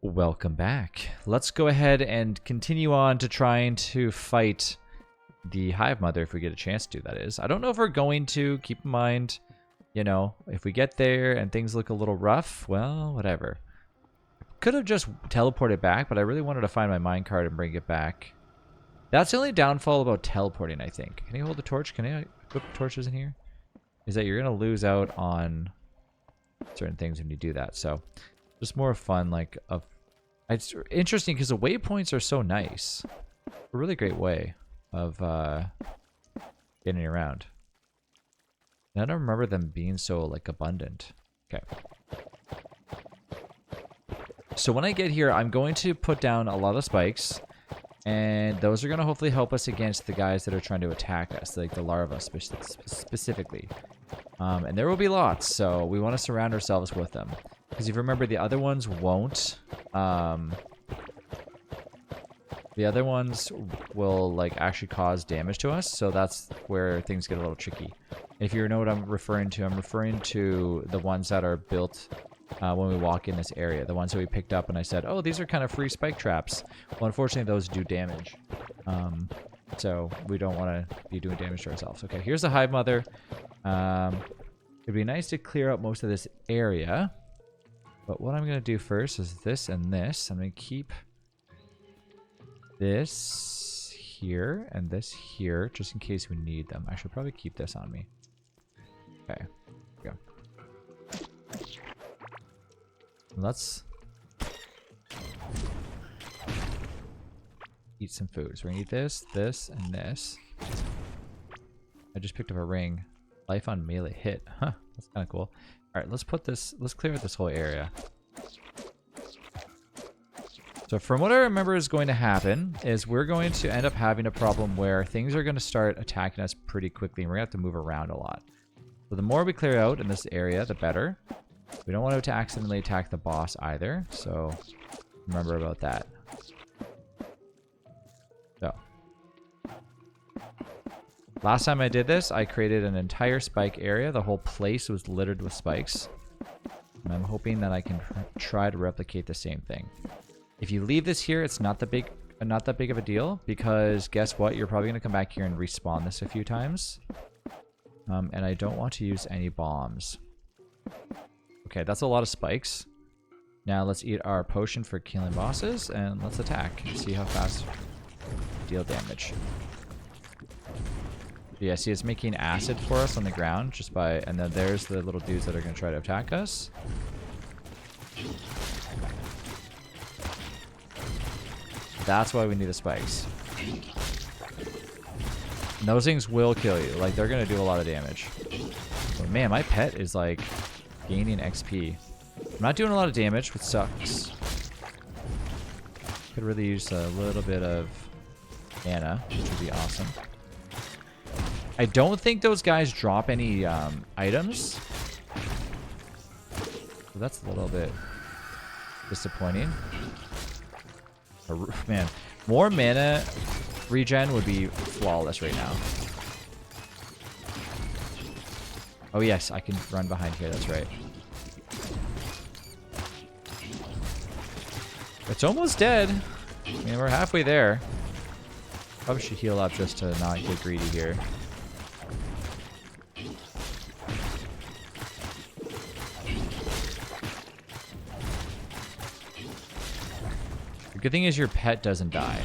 Welcome back. Let's go ahead and continue on to trying to fight the Hive Mother if we get a chance to, that is. I don't know if we're going to. Keep in mind, you know, if we get there and things look a little rough, well, whatever. Could have just teleported back, but I really wanted to find my minecart and bring it back. That's the only downfall about teleporting, I think. Can you hold the torch? Can I equip torches in here? Is that you're going to lose out on certain things when you do that. So, just more fun, like, it's interesting because the waypoints are so nice. A really great way of getting around. And I don't remember them being so, like, abundant. Okay. So when I get here, I'm going to put down a lot of spikes. And those are going to hopefully help us against the guys that are trying to attack us, like the larvae specifically. And there will be lots, so we want to surround ourselves with them. Because if you remember, the other ones won't. The other ones will, like, actually cause damage to us, so that's where things get a little tricky. If you know what I'm referring to the ones that are built when we walk in this area. The ones that we picked up and I said, oh, these are kind of free spike traps. Well, unfortunately, those do damage. So we don't want to be doing damage to ourselves. Okay, here's the Hive Mother. It'd be nice to clear out most of this area. But what I'm going to do first is this and this. I'm going to keep this here and this here, just in case we need them. I should probably keep this on me. Okay, here we go. Let's eat some food. So we're gonna eat this, this, and this. I just picked up a ring. Life on melee hit. Huh, that's kind of cool. Alright, let's clear out this whole area. So from what I remember is going to happen is we're going to end up having a problem where things are going to start attacking us pretty quickly and we're going to have to move around a lot. So the more we clear out in this area, the better. We don't want to accidentally attack the boss either, so remember about that. So, last time I did this, I created an entire spike area. The whole place was littered with spikes. And I'm hoping that I can try to replicate the same thing. If you leave this here, it's not that big of a deal, because guess what? You're probably going to come back here and respawn this a few times. And I don't want to use any bombs. Okay, that's a lot of spikes. Now let's eat our potion for killing bosses, and let's attack and see how fast we deal damage. Yeah, see, it's making acid for us on the ground just by, and then there's the little dudes that are going to try to attack us. That's why we need the spikes. And those things will kill you. Like, they're going to do a lot of damage. But man, my pet is like gaining XP. I'm not doing a lot of damage, which sucks. Could really use a little bit of mana, which would be awesome. I don't think those guys drop any items. So that's a little bit disappointing. Man, more mana regen would be flawless right now. Oh yes, I can run behind here, that's right. It's almost dead. I mean, we're halfway there. Probably should heal up just to not get greedy here. The good thing is your pet doesn't die.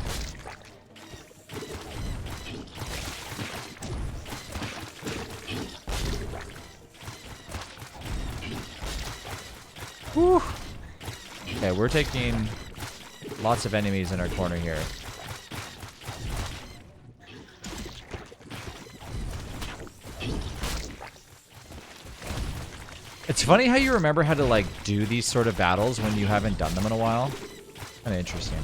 Whew. Okay, we're taking lots of enemies in our corner here. It's funny how you remember how to, like, do these sort of battles when you haven't done them in a while. Kind of interesting.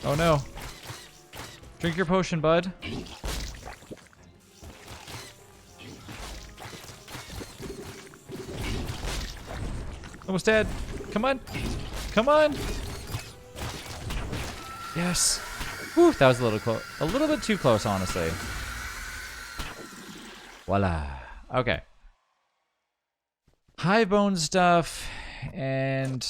Oh no. Drink your potion, bud. Almost dead. Come on. Come on. Yes. Whew, that was a little close. A little bit too close, honestly. Voila. Okay. High bone stuff. And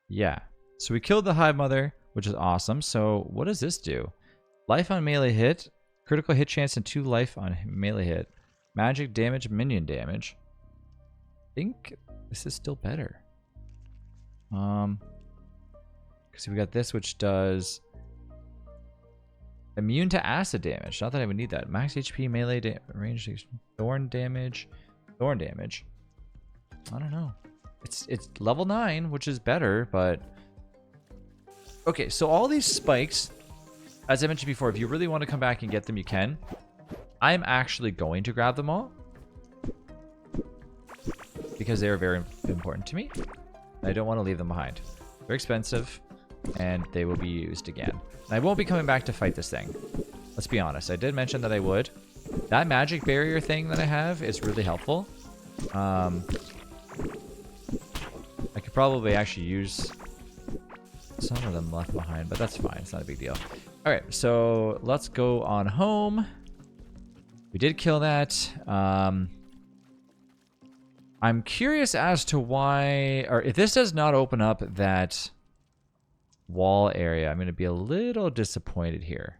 yeah. So we killed the Hive Mother, which is awesome. So what does this do? Life on melee hit. Critical hit chance and 2 life on melee hit. Magic damage, minion damage. I think this is still better. Because we got this, which does immune to acid damage. Not that I would need that. Max HP, melee range, thorn damage. Thorn damage. I don't know. It's level 9, which is better, but okay. So all these spikes, as I mentioned before, if you really want to come back and get them, you can. I'm actually going to grab them all because they are very important to me. I don't want to leave them behind. They're expensive, and they will be used again. And I won't be coming back to fight this thing. Let's be honest. I did mention that I would. That magic barrier thing that I have is really helpful. I could probably actually use some of them left behind, but that's fine. It's not a big deal. All right, so let's go on home. We did kill that. I'm curious as to why, or if this does not open up that wall area, I'm going to be a little disappointed here.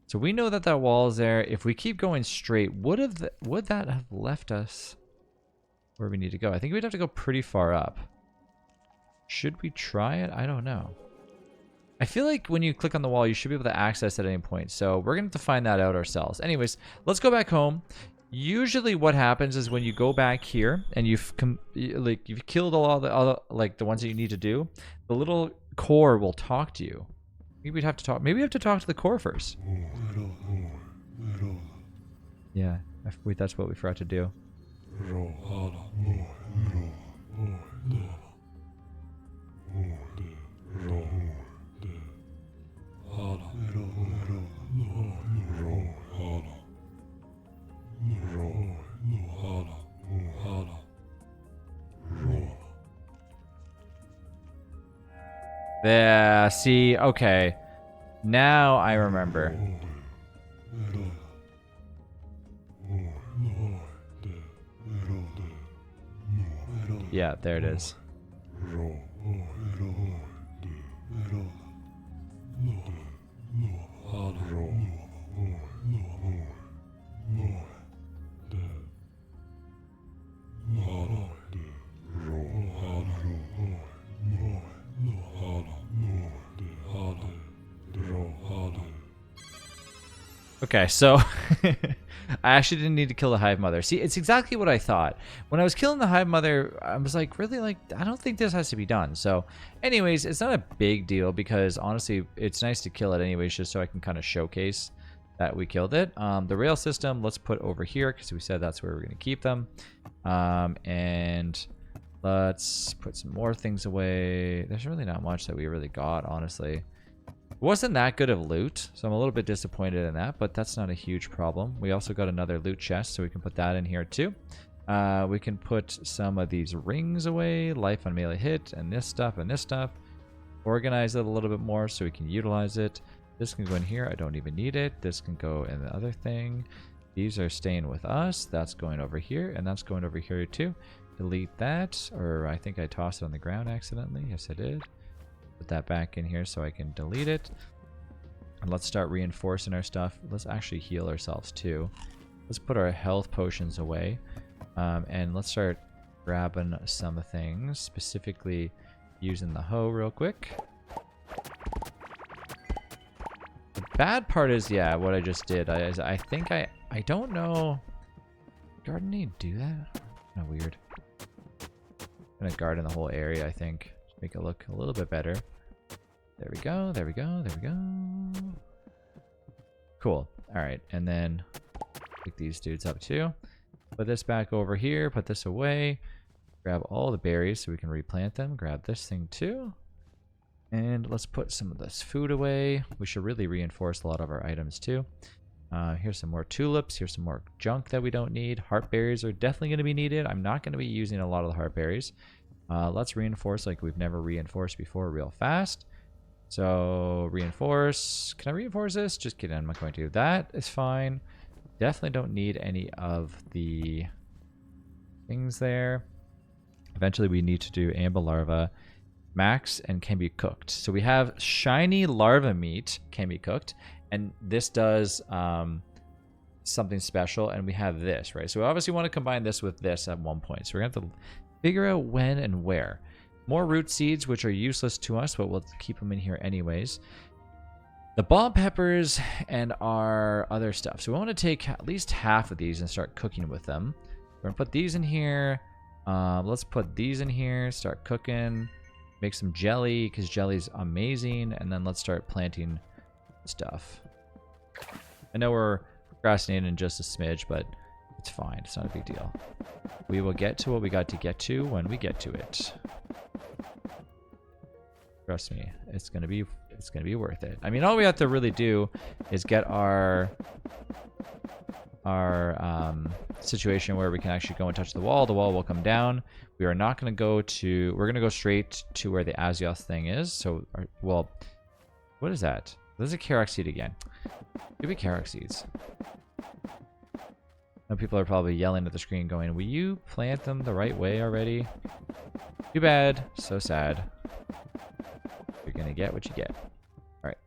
So we know that that wall is there. If we keep going straight, would that have left us where we need to go? I think we'd have to go pretty far up. Should we try it? I don't know. I feel like when you click on the wall, you should be able to access at any point. So we're going to have to find that out ourselves. Anyways, let's go back home. Usually what happens is when you go back here and you've killed all the other, like the ones that you need to do, the little core will talk to you. Maybe we'd have to talk. Maybe we have to talk to the core first. Yeah, wait, that's what we forgot to do. Yeah, see, okay. Now I remember. Yeah, there it is. Okay, so I actually didn't need to kill the Hive Mother. See, it's exactly what I thought. When I was killing the Hive Mother, I was like, really, like, I don't think this has to be done. So anyways, it's not a big deal because honestly, it's nice to kill it anyways, just so I can kind of showcase that we killed it. The rail system, let's put over here because we said that's where we're going to keep them. And let's put some more things away. There's really not much that we really got, honestly. It wasn't that good of loot, so I'm a little bit disappointed in that, but that's not a huge problem. We also got another loot chest, so we can put that in here too. We can put some of these rings away, life on melee hit, and this stuff, and this stuff. Organize it a little bit more so we can utilize it. This can go in here. I don't even need it. This can go in the other thing. These are staying with us. That's going over here, and that's going over here too. Delete that, or I think I tossed it on the ground accidentally. Yes, I did. Put that back in here so I can delete it. And let's start reinforcing our stuff. Let's actually heal ourselves too. Let's put our health potions away. And let's start grabbing some things, specifically using the hoe real quick. The bad part is, yeah, what I just did. I think I don't know. Gardening do that? Kind of weird. I'm gonna garden the whole area, I think. Make it look a little bit better. There we go, there we go, there we go. Cool. Alright, and then pick these dudes up too. Put this back over here, put this away. Grab all the berries so we can replant them. Grab this thing too. And let's put some of this food away. We should really reinforce a lot of our items too. Here's some more tulips. Here's some more junk that we don't need. Heart berries are definitely going to be needed. I'm not going to be using a lot of the heart berries. Let's reinforce like we've never reinforced before real fast. So reinforce. Can I reinforce this? Just kidding. I'm not going to. That is fine. Definitely don't need any of the things there. Eventually we need to do amber larva. Max and can be cooked. So we have shiny larva meat can be cooked. And this does something special. And we have this, right? So we obviously want to combine this with this at one point. So we're going to have to figure out when and where. More root seeds, which are useless to us, but we'll keep them in here anyways. The bomb peppers and our other stuff. So we want to take at least half of these and start cooking with them. We're going to put these in here. Let's put these in here. Start cooking. Make some jelly, because jelly's amazing. And then let's start planting stuff. I know we're procrastinating just a smidge, but it's fine. It's not a big deal. We will get to what we got to get to when we get to it. Trust me, it's gonna be worth it. I mean, all we have to really do is get our situation where we can actually go and touch the wall. The wall will come down. We are not going to go to... We're going to go straight to where the Azioth thing is. So, well, what is that? This is a Karak seed again. Give me Karak seeds. Now people are probably yelling at the screen going, will you plant them the right way already? Too bad. So sad. You're going to get what you get. All right.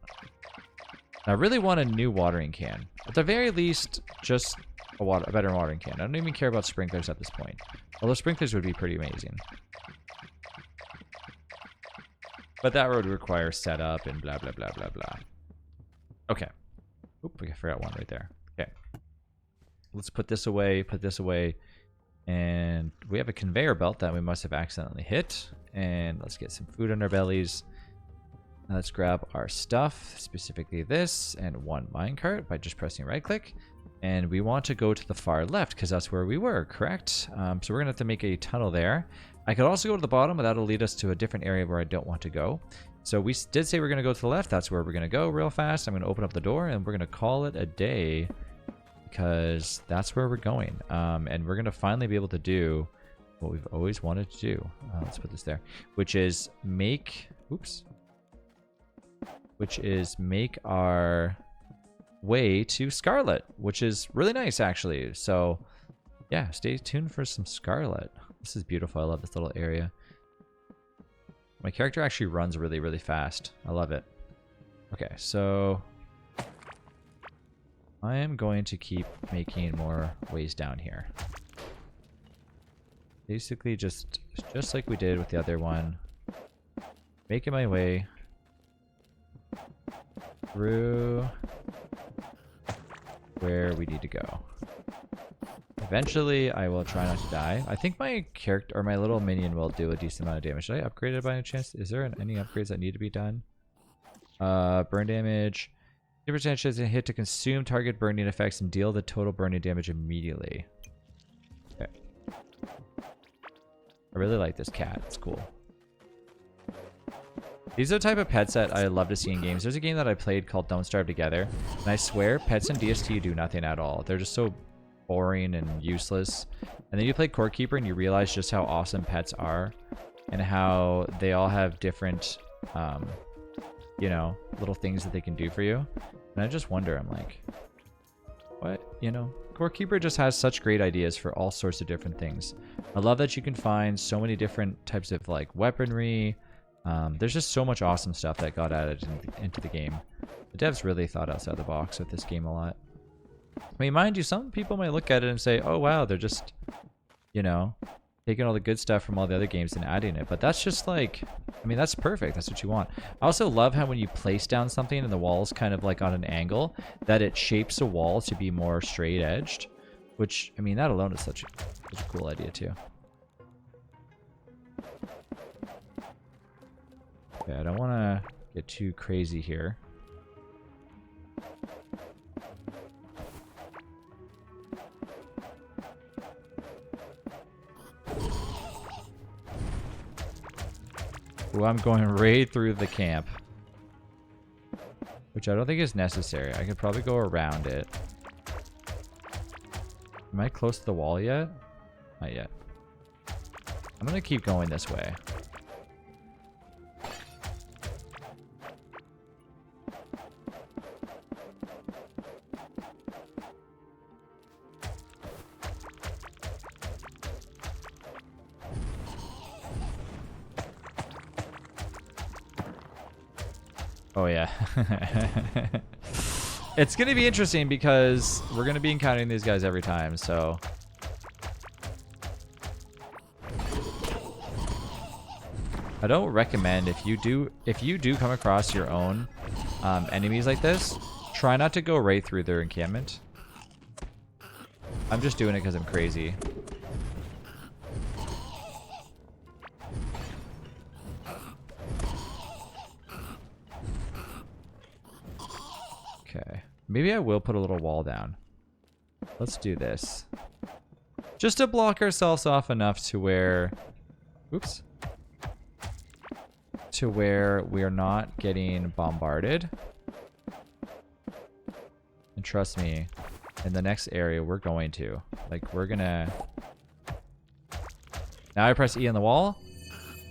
I really want a new watering can. At the very least, just a better watering can. I don't even care about sprinklers at this point. Although sprinklers would be pretty amazing. But that would require setup and blah, blah, blah, blah, blah. Okay. Oop, I forgot one right there. Okay. Let's put this away, and we have a conveyor belt that we must have accidentally hit. And let's get some food in our bellies. Let's grab our stuff, specifically this, and one minecart by just pressing right click. And we want to go to the far left because that's where we were, correct? So we're going to have to make a tunnel there. I could also go to the bottom, but that'll lead us to a different area where I don't want to go. So we did say we're going to go to the left. That's where we're going to go real fast. I'm going to open up the door and we're going to call it a day because that's where we're going. And we're going to finally be able to do what we've always wanted to do. Let's put this there, which is make... Oops. Which is make our way to Scarlet, which is really nice, actually. So, yeah, stay tuned for some Scarlet. This is beautiful. I love this little area. My character actually runs really, really fast. I love it. Okay, so I am going to keep making more ways down here. Basically, just like we did with the other one. Making my way through where we need to go. Eventually, I will try not to die. I think my character or my little minion will do a decent amount of damage. Should I upgrade it by any chance? Is there any upgrades that need to be done? Burn damage. 50% chance to hit to consume target burning effects and deal the total burning damage immediately. Okay. I really like this cat. It's cool. These are the type of pets that I love to see in games. There's a game that I played called Don't Starve Together. And I swear, pets in DST do nothing at all. They're just so boring and useless. And then you play Core Keeper and you realize just how awesome pets are. And how they all have different, you know, little things that they can do for you. And I just wonder, I'm like, what? You know, Core Keeper just has such great ideas for all sorts of different things. I love that you can find so many different types of like weaponry. There's just so much awesome stuff that got added into the game. The devs really thought outside the box with this game a lot. I mean, mind you, some people might look at it and say, oh wow, they're just, you know, taking all the good stuff from all the other games and adding it. But that's just like, I mean, that's perfect. That's what you want. I also love how when you place down something and the wall's kind of like on an angle, that it shapes a wall to be more straight edged. Which, I mean, that alone is such a cool idea too. Okay, I don't want to get too crazy here. Ooh, I'm going right through the camp. Which I don't think is necessary. I could probably go around it. Am I close to the wall yet? Not yet. I'm gonna keep going this way. Oh yeah. It's gonna be interesting because we're gonna be encountering these guys every time, so. I don't recommend if you do come across your own enemies like this, try not to go right through their encampment. I'm just doing it because I'm crazy. Okay. Maybe I will put a little wall down. Let's do this. Just to block ourselves off enough to where... Oops. To where we're not getting bombarded. And trust me, in the next area we're going to. Like, we're gonna... Now I press E on the wall.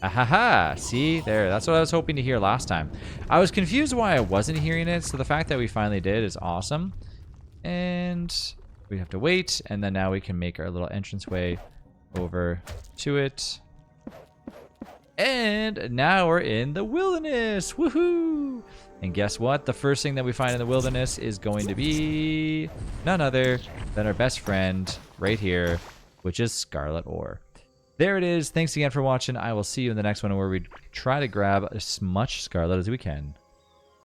Ahaha! See? There. That's what I was hoping to hear last time. I was confused why I wasn't hearing it, so the fact that we finally did is awesome. And we have to wait, and then now we can make our little entranceway over to it. And now we're in the wilderness! Woohoo! And guess what? The first thing that we find in the wilderness is going to be none other than our best friend right here, which is scarlet ore. There it is. Thanks again for watching. I will see you in the next one where we try to grab as much scarlet as we can.